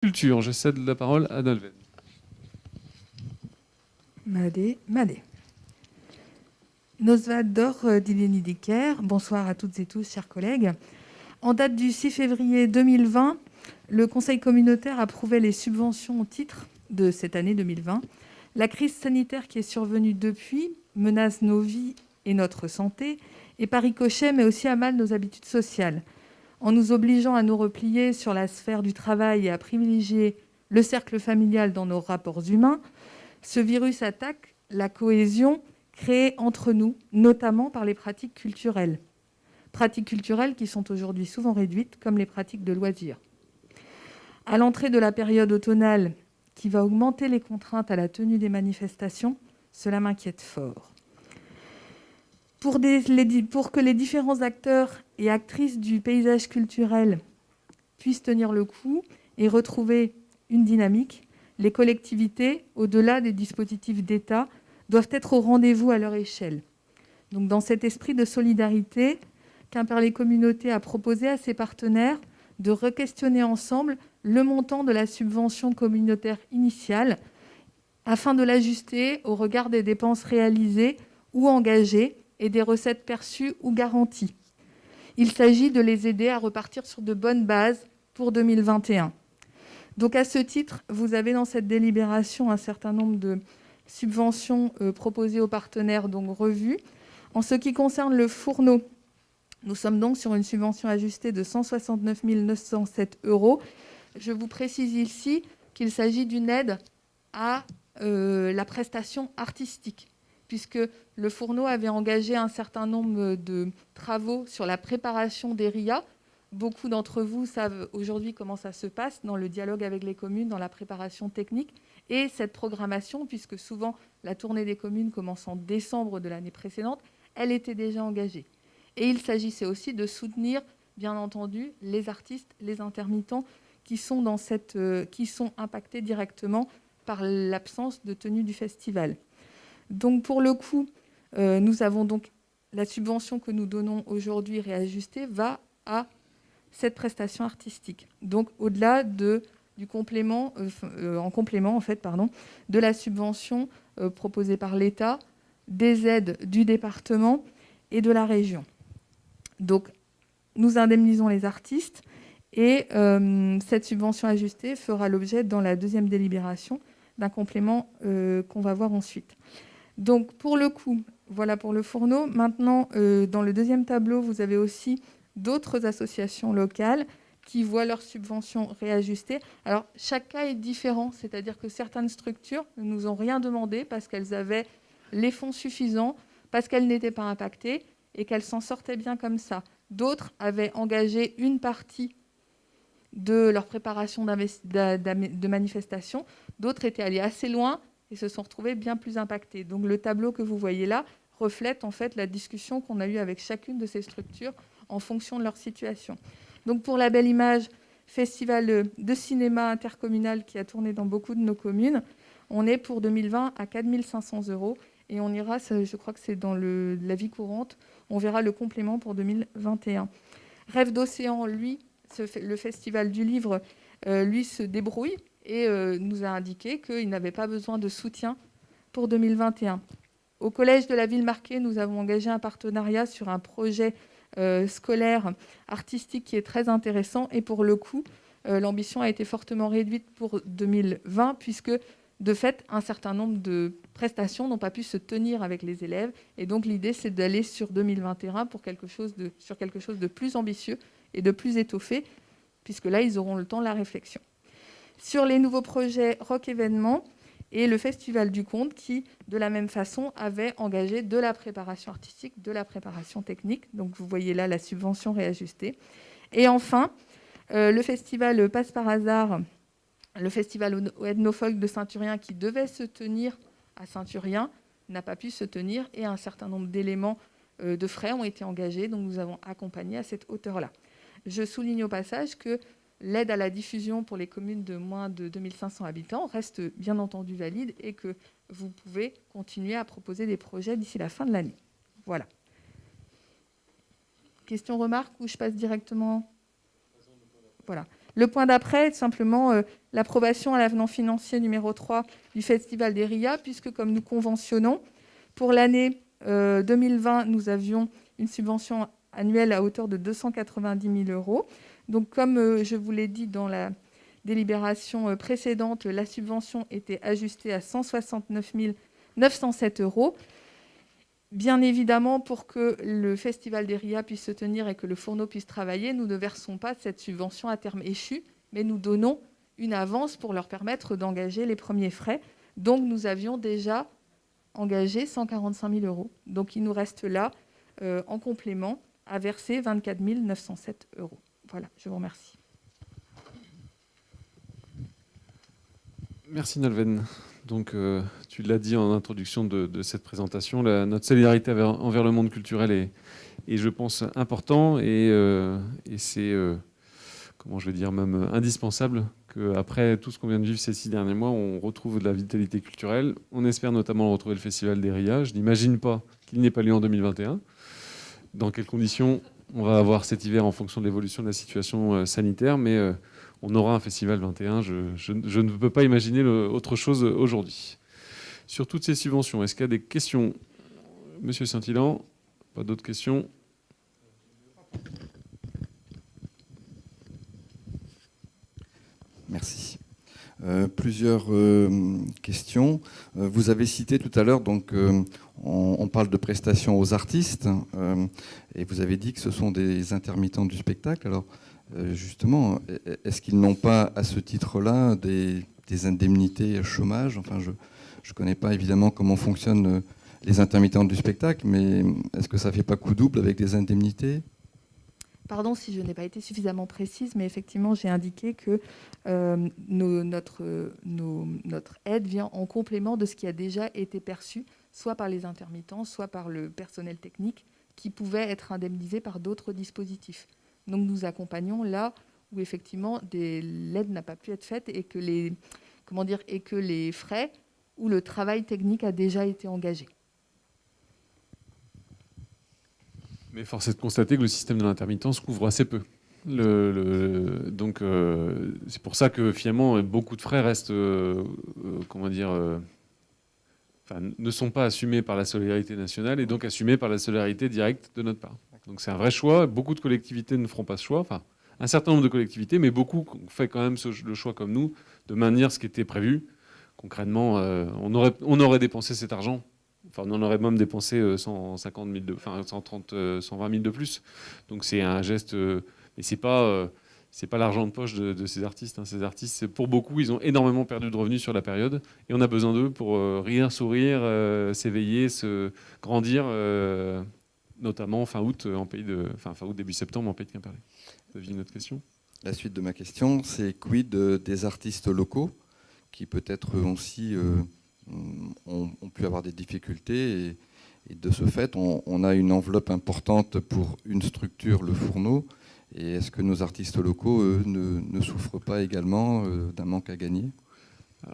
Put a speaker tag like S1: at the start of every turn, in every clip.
S1: Culture, je cède la parole à Nolwenn.
S2: Malé. Nosvador Dileni Dicker, bonsoir à toutes et tous, chers collègues. En date du 6 février 2020, le Conseil communautaire approuvait les subventions au titre de cette année 2020. La crise sanitaire qui est survenue depuis menace nos vies et notre santé, et par ricochet met aussi à mal nos habitudes sociales. En nous obligeant à nous replier sur la sphère du travail et à privilégier le cercle familial dans nos rapports humains, ce virus attaque la cohésion créée entre nous, notamment par les pratiques culturelles. Pratiques culturelles qui sont aujourd'hui souvent réduites, comme les pratiques de loisirs. À l'entrée de la période automnale, qui va augmenter les contraintes à la tenue des manifestations, cela m'inquiète fort. Pour que les différents acteurs et actrices du paysage culturel puissent tenir le coup et retrouver une dynamique, les collectivités, au-delà des dispositifs d'État, doivent être au rendez-vous à leur échelle. Donc, dans cet esprit de solidarité, Quimperlé Communauté a proposé à ses partenaires de re-questionner ensemble le montant de la subvention communautaire initiale afin de l'ajuster au regard des dépenses réalisées ou engagées et des recettes perçues ou garanties. Il s'agit de les aider à repartir sur de bonnes bases pour 2021. Donc à ce titre, vous avez dans cette délibération un certain nombre de subventions proposées aux partenaires, donc revues. En ce qui concerne le fourneau, nous sommes donc sur une subvention ajustée de 169 907 €. Je vous précise ici qu'il s'agit d'une aide à la prestation artistique, puisque le fourneau avait engagé un certain nombre de travaux sur la préparation des RIA. Beaucoup d'entre vous savent aujourd'hui comment ça se passe dans le dialogue avec les communes, dans la préparation technique et cette programmation, puisque souvent la tournée des communes commence en décembre de l'année précédente, elle était déjà engagée. Et il s'agissait aussi de soutenir, bien entendu, les artistes, les intermittents qui sont impactés directement par l'absence de tenue du festival. Donc pour le coup, nous avons donc la subvention que nous donnons aujourd'hui réajustée va à cette prestation artistique. Donc au-delà du complément, de la subvention proposée par l'État, des aides du département et de la région. Donc nous indemnisons les artistes et cette subvention ajustée fera l'objet dans la deuxième délibération d'un complément qu'on va voir ensuite. Donc pour le coup, voilà pour le fourneau. Maintenant, dans le deuxième tableau, vous avez aussi d'autres associations locales qui voient leurs subventions réajustées. Alors, chaque cas est différent, c'est-à-dire que certaines structures ne nous ont rien demandé parce qu'elles avaient les fonds suffisants, parce qu'elles n'étaient pas impactées et qu'elles s'en sortaient bien comme ça. D'autres avaient engagé une partie de leur préparation de manifestation, d'autres étaient allés assez loin et se sont retrouvés bien plus impactés. Donc le tableau que vous voyez là reflète en fait la discussion qu'on a eue avec chacune de ces structures en fonction de leur situation. Donc pour la belle image, festival de cinéma intercommunal qui a tourné dans beaucoup de nos communes, on est pour 2020 à 4 500 € et on ira, je crois que c'est dans la vie courante, on verra le complément pour 2021. Rêve d'océan, lui, le festival du livre, lui se débrouille et nous a indiqué qu'il n'avait pas besoin de soutien pour 2021. Au Collège de la Ville Marquée, nous avons engagé un partenariat sur un projet scolaire artistique qui est très intéressant. Et pour le coup, l'ambition a été fortement réduite pour 2020 puisque, de fait, un certain nombre de prestations n'ont pas pu se tenir avec les élèves. Et donc, l'idée, c'est d'aller sur 2021 sur quelque chose de plus ambitieux et de plus étoffé, puisque là, ils auront le temps de la réflexion. Sur les nouveaux projets Rock Événements et le Festival du Conte, qui, de la même façon, avait engagé de la préparation artistique, de la préparation technique. Donc, vous voyez là la subvention réajustée. Et enfin, le festival Passe par hasard, le festival Ethnofolk de Saint-Urien, qui devait se tenir à Saint-Urien, n'a pas pu se tenir et un certain nombre d'éléments de frais ont été engagés. Donc, nous avons accompagné à cette hauteur-là. Je souligne au passage que l'aide à la diffusion pour les communes de moins de 2500 habitants reste bien entendu valide et que vous pouvez continuer à proposer des projets d'ici la fin de l'année. Voilà. Question, remarque ou je passe directement ? Voilà. Le point d'après, simplement l'approbation à l'avenant financier numéro 3 du Festival des RIA, puisque comme nous conventionnons, pour l'année 2020, nous avions une subvention annuelle à hauteur de 290 000 euros. Donc, comme je vous l'ai dit dans la délibération précédente, la subvention était ajustée à 169 907 euros. Bien évidemment, pour que le Festival des RIA puisse se tenir et que le fourneau puisse travailler, nous ne versons pas cette subvention à terme échu, mais nous donnons une avance pour leur permettre d'engager les premiers frais. Donc, nous avions déjà engagé 145 000 euros. Donc, il nous reste là, en complément, à verser 24 907 euros. Voilà, je vous remercie.
S1: Merci Nolwenn. Donc, tu l'as dit en introduction de cette présentation, notre solidarité envers le monde culturel est, je pense, important et c'est, comment je vais dire, même indispensable qu'après tout ce qu'on vient de vivre ces 6 derniers mois, on retrouve de la vitalité culturelle. On espère notamment retrouver le Festival des RIA. Je n'imagine pas qu'il n'ait pas lieu en 2021. Dans quelles conditions on va avoir cet hiver en fonction de l'évolution de la situation sanitaire, mais on aura un festival 21. Je ne peux pas imaginer autre chose aujourd'hui. Sur toutes ces subventions, est-ce qu'il y a des questions? Monsieur Saint-Hilaire, pas d'autres questions?
S3: Merci. Plusieurs questions. Vous avez cité tout à l'heure, donc on parle de prestations aux artistes, et vous avez dit que ce sont des intermittents du spectacle. Alors justement, est-ce qu'ils n'ont pas à ce titre-là des indemnités chômage? Enfin, je ne connais pas évidemment comment fonctionnent les intermittents du spectacle, mais est-ce que ça ne fait pas coup double avec des indemnités?
S2: Pardon si je n'ai pas été suffisamment précise, mais effectivement, j'ai indiqué que notre aide vient en complément de ce qui a déjà été perçu, soit par les intermittents, soit par le personnel technique, qui pouvait être indemnisé par d'autres dispositifs. Donc nous accompagnons là où effectivement l'aide n'a pas pu être faite et que les frais ou le travail technique a déjà été engagé.
S1: Mais force est de constater que le système de l'intermittence couvre assez peu. Donc, c'est pour ça que finalement, beaucoup de frais restent, ne sont pas assumés par la solidarité nationale et donc assumés par la solidarité directe de notre part. Donc c'est un vrai choix. Beaucoup de collectivités ne feront pas ce choix. Enfin, un certain nombre de collectivités, mais beaucoup ont fait quand même le choix comme nous de maintenir ce qui était prévu. Concrètement, on aurait dépensé cet argent. Enfin, on en aurait même dépensé 150 000 130, 120 000 de plus. Donc c'est un geste, mais c'est pas l'argent de poche de ces artistes. Hein. Ces artistes, pour beaucoup, ils ont énormément perdu de revenus sur la période, et on a besoin d'eux pour rire, sourire, s'éveiller, se grandir, notamment fin août, fin août début septembre en pays de Quimperlé. Vous aviez une autre question?
S3: La suite de ma question, c'est quid des artistes locaux qui peut-être aussi ont pu avoir des difficultés et de ce fait, on a une enveloppe importante pour une structure, le Fourneau. Et est-ce que nos artistes locaux, eux, ne souffrent pas également d'un manque à gagner?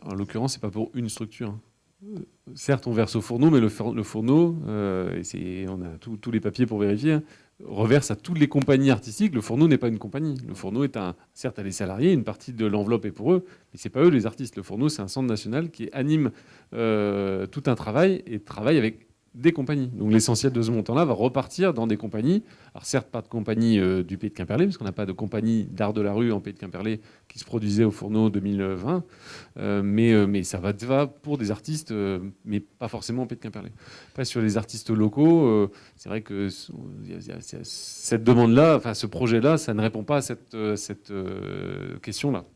S1: En l'occurrence, c'est pas pour une structure. Certes, on verse au Fourneau, mais le Fourneau, et on a tous les papiers pour vérifier, hein, reverse à toutes les compagnies artistiques. Le Fourneau n'est pas une compagnie. Le Fourneau est certes, elle est salariée, une partie de l'enveloppe est pour eux, mais c'est pas eux les artistes. Le Fourneau, c'est un centre national qui anime tout un travail et travaille avec des compagnies. Donc l'essentiel de ce montant-là va repartir dans des compagnies. Alors certes, pas de compagnie du Pays de Quimperlé, parce qu'on n'a pas de compagnie d'art de la rue en Pays de Quimperlé qui se produisait au Fourneau 2020, mais ça va pour des artistes, mais pas forcément en Pays de Quimperlé. Après, sur les artistes locaux, c'est vrai que cette demande-là, enfin ce projet-là, ça ne répond pas à cette question-là.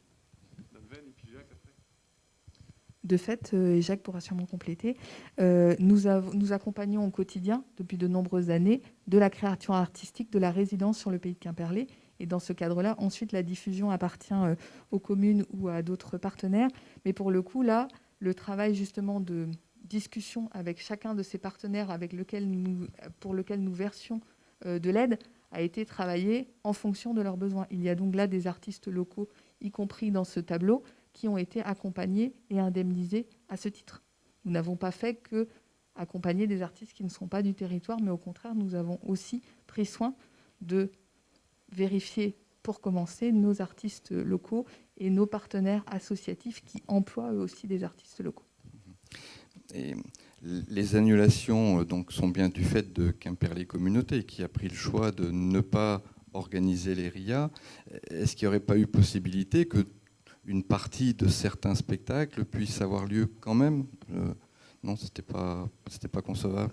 S2: De fait, et Jacques pourra sûrement compléter, nous accompagnons au quotidien, depuis de nombreuses années, de la création artistique de la résidence sur le Pays de Quimperlé. Et dans ce cadre-là, ensuite, la diffusion appartient aux communes ou à d'autres partenaires. Mais pour le coup, là, le travail justement de discussion avec chacun de ces partenaires pour lequel nous versions de l'aide a été travaillé en fonction de leurs besoins. Il y a donc là des artistes locaux, y compris dans ce tableau, qui ont été accompagnés et indemnisés à ce titre. Nous n'avons pas fait que accompagner des artistes qui ne sont pas du territoire, mais au contraire, nous avons aussi pris soin de vérifier pour commencer, nos artistes locaux et nos partenaires associatifs qui emploient eux aussi des artistes locaux.
S3: Et les annulations donc, sont bien du fait de Quimperlé Communauté qui a pris le choix de ne pas organiser les RIA. Est-ce qu'il n'y aurait pas eu possibilité qu'une partie de certains spectacles puisse avoir lieu quand même? Non, c'était pas concevable.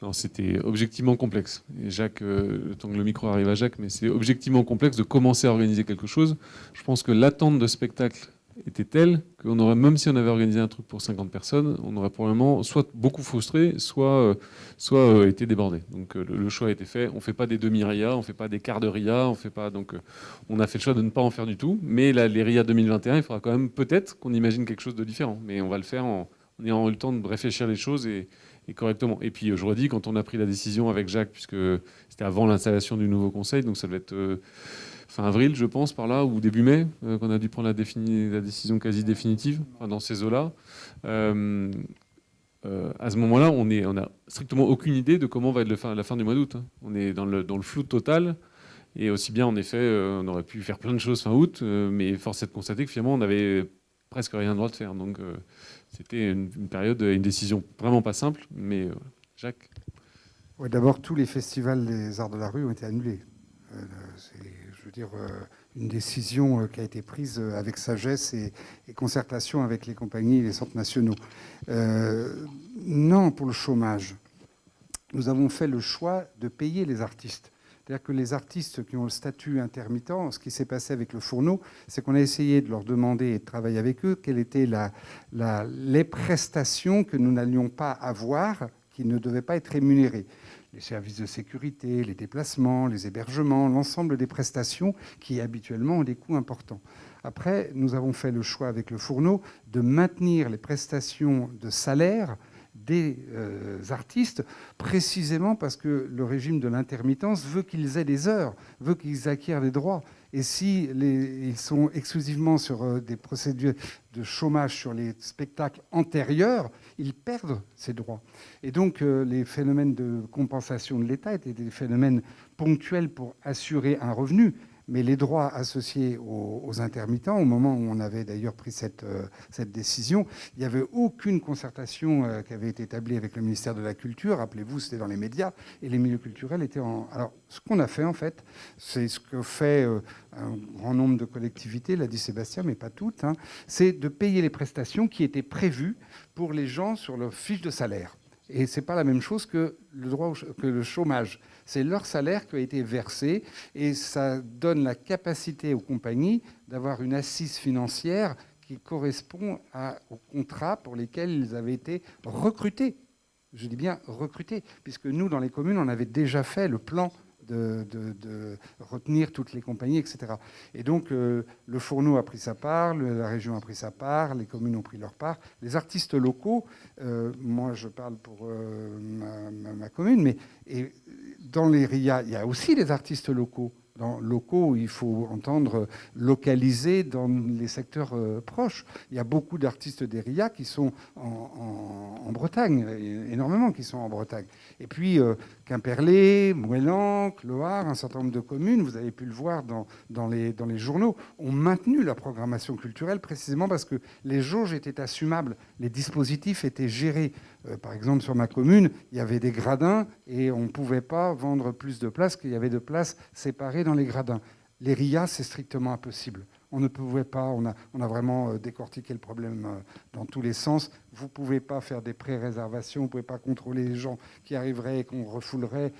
S1: Non, c'était objectivement complexe. Et Jacques, le temps que le micro arrive à Jacques, mais c'est objectivement complexe de commencer à organiser quelque chose. Je pense que l'attente de spectacle était telle qu'on aurait, même si on avait organisé un truc pour 50 personnes, on aurait probablement soit beaucoup frustré, soit été débordé. Donc le choix a été fait. On ne fait pas des demi-RIA, on ne fait pas des quarts de RIA, on fait pas. Donc on a fait le choix de ne pas en faire du tout. Mais là, les RIA 2021, il faudra quand même peut-être qu'on imagine quelque chose de différent. Mais on va le faire en ayant eu le temps de réfléchir les choses et correctement. Et puis je redis, quand on a pris la décision avec Jacques, puisque c'était avant l'installation du nouveau conseil, donc ça devait être fin avril, je pense, par là, ou début mai, qu'on a dû prendre la décision quasi définitive, enfin, dans ces eaux-là. À ce moment-là, on n'a strictement aucune idée de comment va être la fin du mois d'août. Hein. On est dans le flou total. Et aussi bien, en effet, on aurait pu faire plein de choses fin août, mais force est de constater que finalement, on n'avait presque rien le droit de faire. Donc, c'était une période, une décision vraiment pas simple. Mais Jacques?
S4: Ouais, d'abord, tous les festivals des arts de la rue ont été annulés. C'est, je veux dire, une décision qui a été prise avec sagesse et concertation avec les compagnies et les centres nationaux. Non, pour le chômage, nous avons fait le choix de payer les artistes. C'est-à-dire que les artistes qui ont le statut intermittent, ce qui s'est passé avec le Fourneau, c'est qu'on a essayé de leur demander et de travailler avec eux quelles étaient les prestations que nous n'allions pas avoir, qui ne devaient pas être rémunérées. Les services de sécurité, les déplacements, les hébergements, l'ensemble des prestations qui habituellement ont des coûts importants. Après, nous avons fait le choix avec le Fourneau de maintenir les prestations de salaire des artistes, précisément parce que le régime de l'intermittence veut qu'ils aient des heures, veut qu'ils acquièrent des droits. Et si ils sont exclusivement sur des procédures de chômage sur les spectacles antérieurs, ils perdent ces droits. Et donc les phénomènes de compensation de l'État étaient des phénomènes ponctuels pour assurer un revenu. Mais les droits associés aux intermittents, au moment où on avait d'ailleurs pris cette décision, il n'y avait aucune concertation qui avait été établie avec le ministère de la Culture. Rappelez-vous, c'était dans les médias et les milieux culturels étaient en... Alors, ce qu'on a fait, en fait, c'est ce que fait un grand nombre de collectivités, l'a dit Sébastien, mais pas toutes, hein, c'est de payer les prestations qui étaient prévues pour les gens sur leur fiche de salaire. Et ce n'est pas la même chose que le chômage. C'est leur salaire qui a été versé et ça donne la capacité aux compagnies d'avoir une assise financière qui correspond aux contrats pour lesquels ils avaient été recrutés. Je dis bien recrutés, puisque nous, dans les communes, on avait déjà fait le plan de retenir toutes les compagnies, etc. Et donc, le Fourneau a pris sa part, la région a pris sa part, les communes ont pris leur part. Les artistes locaux, moi je parle pour ma commune, mais dans les RIA, il y a aussi des artistes locaux. Dans locaux, il faut entendre localisés dans les secteurs proches. Il y a beaucoup d'artistes des RIA qui sont en Bretagne, énormément qui sont en Bretagne. Et puis Quimperlé, Moëlan, Loire, un certain nombre de communes, vous avez pu le voir dans les journaux, ont maintenu la programmation culturelle précisément parce que les jauges étaient assumables, les dispositifs étaient gérés. Par exemple, sur ma commune, il y avait des gradins et on ne pouvait pas vendre plus de places qu'il y avait de places séparées dans les gradins. Les RIA, c'est strictement impossible. On ne pouvait pas, on a vraiment décortiqué le problème dans tous les sens. Vous ne pouvez pas faire des pré-réservations, vous ne pouvez pas contrôler les gens qui arriveraient et qu'on refoulerait.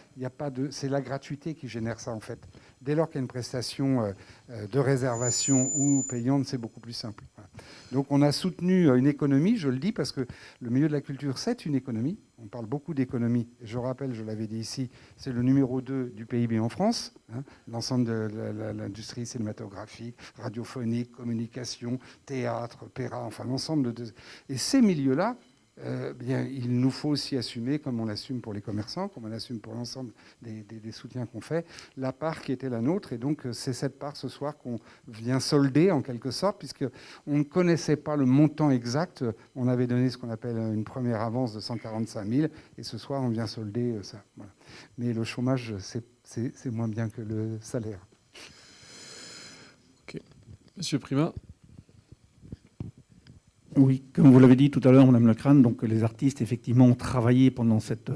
S4: C'est la gratuité qui génère ça, en fait. Dès lors qu'il y a une prestation de réservation ou payante, c'est beaucoup plus simple. Voilà. Donc on a soutenu une économie, je le dis, parce que le milieu de la culture, c'est une économie. On parle beaucoup d'économie. Je rappelle, je l'avais dit ici, c'est le numéro 2 du PIB en France. Hein, l'ensemble de l'industrie cinématographique, radiophonique, communication, théâtre, opéra, enfin l'ensemble de... Et ces milieux-là, bien, il nous faut aussi assumer, comme on l'assume pour les commerçants, comme on l'assume pour l'ensemble des soutiens qu'on fait, la part qui était la nôtre. Et donc, c'est cette part ce soir qu'on vient solder en quelque sorte, puisqu'on ne connaissait pas le montant exact. On avait donné ce qu'on appelle une première avance de 145 000, et ce soir, on vient solder ça. Voilà. Mais le chômage, c'est moins bien que le salaire.
S1: Monsieur Prima.
S5: Oui, comme vous l'avez dit tout à l'heure, Madame Lecrane, donc les artistes effectivement ont travaillé pendant cette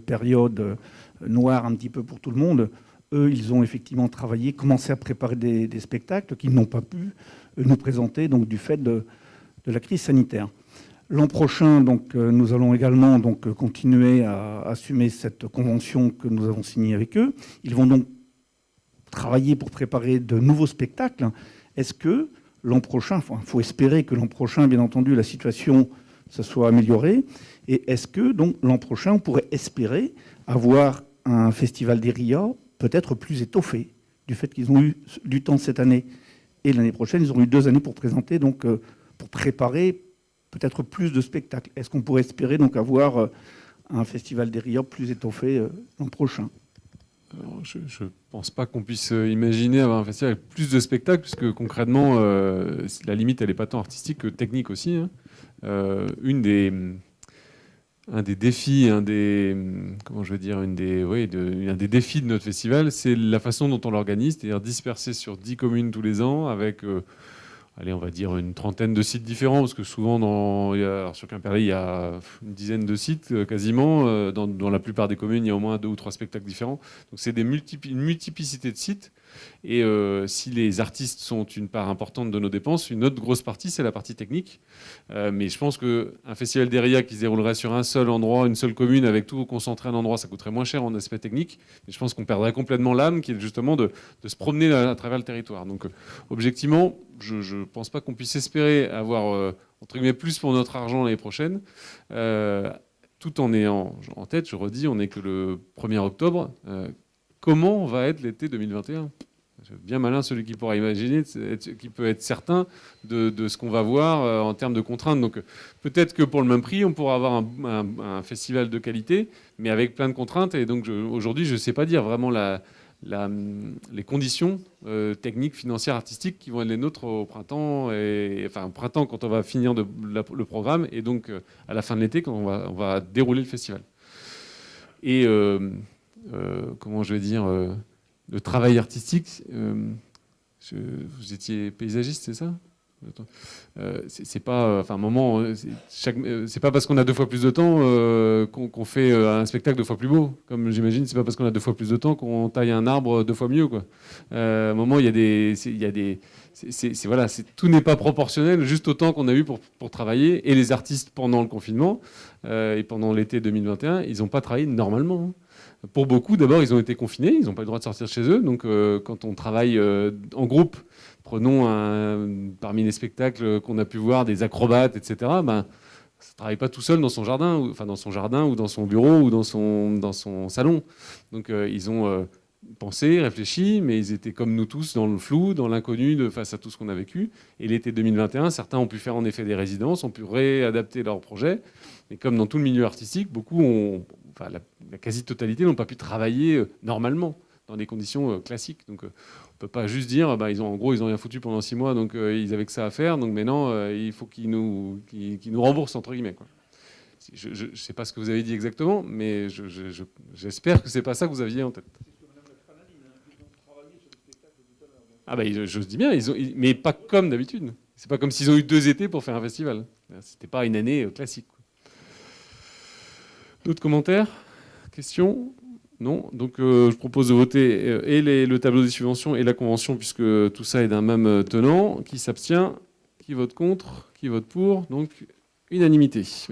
S5: période noire un petit peu pour tout le monde. Eux, ils ont effectivement travaillé, commencé à préparer des spectacles qu'ils n'ont pas pu nous présenter donc du fait de la crise sanitaire. L'an prochain, donc, nous allons également donc continuer à assumer cette convention que nous avons signée avec eux. Ils vont donc travailler pour préparer de nouveaux spectacles. Est-ce que l'an prochain, il faut espérer que l'an prochain, bien entendu, la situation se soit améliorée. Et est-ce que donc l'an prochain, on pourrait espérer avoir un festival des RIA peut-être plus étoffé du fait qu'ils ont eu du temps cette année et l'année prochaine, ils auront eu 2 années pour présenter, donc pour préparer peut-être plus de spectacles. Est-ce qu'on pourrait espérer donc avoir un festival des RIA plus étoffé l'an prochain?
S1: Alors, je ne pense pas qu'on puisse imaginer avoir un festival avec plus de spectacles, puisque concrètement, la limite, elle n'est pas tant artistique que technique aussi. Hein. Un des défis, un des défis de notre festival, c'est la façon dont on l'organise, c'est-à-dire dispersé sur 10 communes tous les ans, avec, on va dire une trentaine de sites différents, parce que souvent, sur Quimperlé, il y a une dizaine de sites quasiment. Dans la plupart des communes, il y a au moins 2 ou 3 spectacles différents. Donc c'est une multiplicité de sites. Et si les artistes sont une part importante de nos dépenses, une autre grosse partie, c'est la partie technique. Mais je pense qu'un festival des RIA qui se déroulerait sur un seul endroit, une seule commune, avec tout concentré à un endroit, ça coûterait moins cher en aspect technique. Mais je pense qu'on perdrait complètement l'âme, qui est justement de se promener à travers le territoire. Donc objectivement, je ne pense pas qu'on puisse espérer avoir entre guillemets plus pour notre argent l'année prochaine. Tout en ayant en tête, je redis, on n'est que le 1er octobre. Comment va être l'été 2021 ? Bien malin celui qui pourra imaginer, qui peut être certain de ce qu'on va voir en termes de contraintes. Donc peut-être que pour le même prix, on pourra avoir un festival de qualité, mais avec plein de contraintes. Et donc aujourd'hui, je ne sais pas dire vraiment les conditions techniques, financières, artistiques qui vont être les nôtres au printemps. Au printemps quand on va finir le programme, et donc à la fin de l'été quand on va dérouler le festival. Et comment je vais dire le travail artistique, vous étiez paysagiste, c'est ça ? C'est pas, un moment, c'est pas parce qu'on a 2 fois plus de temps qu'on fait un spectacle 2 fois plus beau. Comme j'imagine, c'est pas parce qu'on a 2 fois plus de temps qu'on taille un arbre 2 fois mieux, quoi. À un moment, tout n'est pas proportionnel, juste autant qu'on a eu pour travailler. Et les artistes pendant le confinement et pendant l'été 2021, ils n'ont pas travaillé normalement. Pour beaucoup, d'abord, ils ont été confinés, ils n'ont pas le droit de sortir de chez eux. Donc, quand on travaille en groupe, prenons parmi les spectacles qu'on a pu voir, des acrobates, etc., ça ne travaille pas tout seul dans son jardin, ou dans son bureau, ou dans son salon. Donc, ils ont pensé, réfléchi, mais ils étaient comme nous tous dans le flou, dans l'inconnu face à tout ce qu'on a vécu. Et l'été 2021, certains ont pu faire en effet des résidences, ont pu réadapter leurs projets. Et comme dans tout le milieu artistique, beaucoup la quasi-totalité n'ont pas pu travailler normalement, dans des conditions classiques. Donc on ne peut pas juste dire, ils ont rien foutu pendant 6 mois, donc ils avaient que ça à faire, donc maintenant il faut qu'ils nous remboursent, entre guillemets, quoi. Je ne sais pas ce que vous avez dit exactement, mais j'espère que ce n'est pas ça que vous aviez en tête. Je dis bien, mais pas comme d'habitude. C'est pas comme s'ils ont eu 2 étés pour faire un festival. C'était pas une année classique. D'autres commentaires ? Questions ? Non ? Donc je propose de voter le tableau des subventions et la convention, puisque tout ça est d'un même tenant. Qui s'abstient ? Qui vote contre ? Qui vote pour ? Donc unanimité.